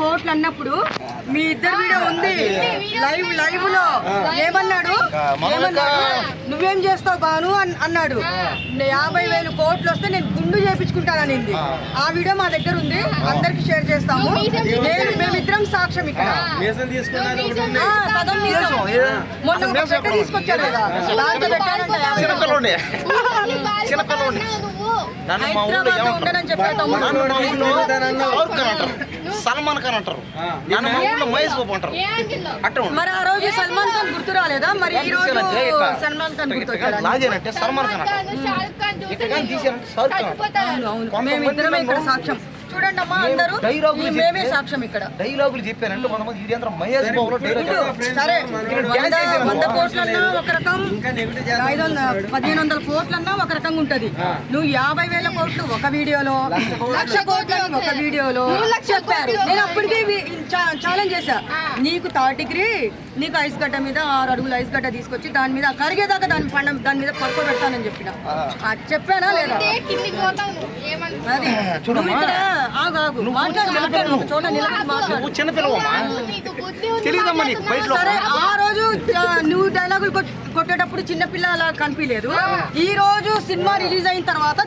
కోట్లు అన్నప్పుడు మీ ఇద్దరు వీడియో ఉంది లైవ్ లో ఏమన్నాడు నువ్వేం చేస్తావు బాను అన్నాడు 50,000 కోట్లు వస్తే నేను గుండు చేపించుకుంటాననింది. ఆ వీడియో మా దగ్గర ఉంది, అందరికి షేర్ చేస్తాము. మేమిద్దరం సాక్ష్యం ఇక్కడ సగం మొన్న తీసుకొచ్చాడు కదా దాంట్లో పెట్టాడంట ఉండనని చెప్పాడు. సల్మాన్ ఖాన్ అంటారు, మహేష్ బాబు అంటారు. మరి ఆ రోజు సల్మాన్ ఖాన్ గుర్తు రాలేదా? మరి ఈ రోజు సల్మాన్ ఖాన్ గుర్తొచ్చాడంటే సల్మాన్ ఖాన్ అంటారు. మేమిద్దరమే ఇక్కడ సాక్ష్యం. చూడండి అమ్మా, అందరూ మేమే సాక్ష్యం ఇక్కడ. డైలాగులు చెప్పారంటే కొంతమంది మహేష్ బాబు సరే 100 కోట్లన్నా ఒక రకం, 1,500 కోట్లన్నా ఒక రకంగా ఉంటది. నువ్వు 50,000 కోట్లు ఒక వీడియోలో, 1,00,000 కోట్లని ఒక వీడియోలో చెప్పారు. నేను అప్పటికే ఛాలెంజ్ చేశా, నీకు 3rd డిగ్రీ, నీకు ఐస్ గడ్డ మీద 6 అడుగులు ఐస్ గడ్డ తీసుకొచ్చి దాని మీద కరిగేదాకా దాని మీద పడుకోబెడతానని చెప్పిన. చెప్పానా లేదా? అది సరే, ఆ రోజు నువ్వు డైలాగులు కొట్టేటప్పుడు చిన్నపిల్ల అలా కనిపించలేదు. ఈ రోజు సినిమా రిలీజ్ అయిన తర్వాత